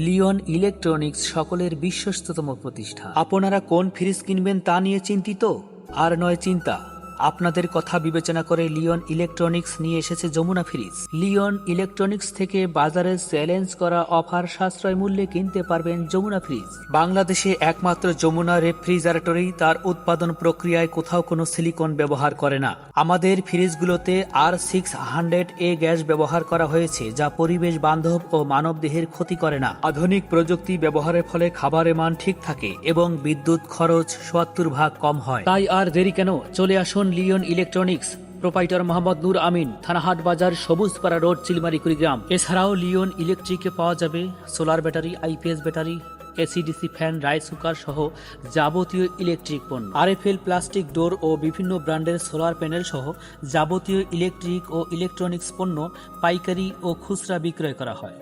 Leone electronics সকলের বিশ্বস্ততম প্রতিষ্ঠান। আপনারা কোন ফ্রিজ কিনবেন তা নিয়ে চিন্তিত? আর নয় চিন্তা, আপনাদের কথা বিবেচনা করে লিওন ইলেকট্রনিক্স নিয়ে এসেছে যমুনা ফ্রিজ। লিওন ইলেকট্রনিক্স থেকে বাজারে চ্যালেঞ্জ করা অফার সাশ্রয় মূল্যে কিনতে পারবেন যমুনা ফ্রিজ। বাংলাদেশে একমাত্র যমুনা রেফ্রিজারেটরই তার উৎপাদন প্রক্রিয়ায় কোথাও কোনো সিলিকন ব্যবহার করে না। আমাদের ফ্রিজগুলোতে R600A গ্যাস ব্যবহার করা হয়েছে, যা পরিবেশ বান্ধব ও মানবদেহের ক্ষতি করে না। আধুনিক প্রযুক্তি ব্যবহারের ফলে খাবারের মান ঠিক থাকে এবং বিদ্যুৎ খরচ ৭০% কম হয়। তাই আর দেরি কেন, চলে আসুন লিওন ইলেকট্রনিক্স। প্রোপাইটার মোহাম্মদ নূর আমিন, থানাহাট বাজার, সবুজপাড়া রোড, চিলমারি, কুড়িগ্রাম। এছাড়াও লিওন ইলেকট্রিকে পাওয়া যাবে solar battery, IPS battery, AC/DC fan, rice cooker সহ যাবতীয় ইলেকট্রিক পণ্য। RFL প্লাস্টিক ডোর ও বিভিন্ন ব্র্যান্ডের সোলার প্যানেল সহ যাবতীয় ইলেকট্রিক ও ইলেকট্রনিক্স পণ্য পাইকারি ও খুচরা বিক্রয় করা হয়।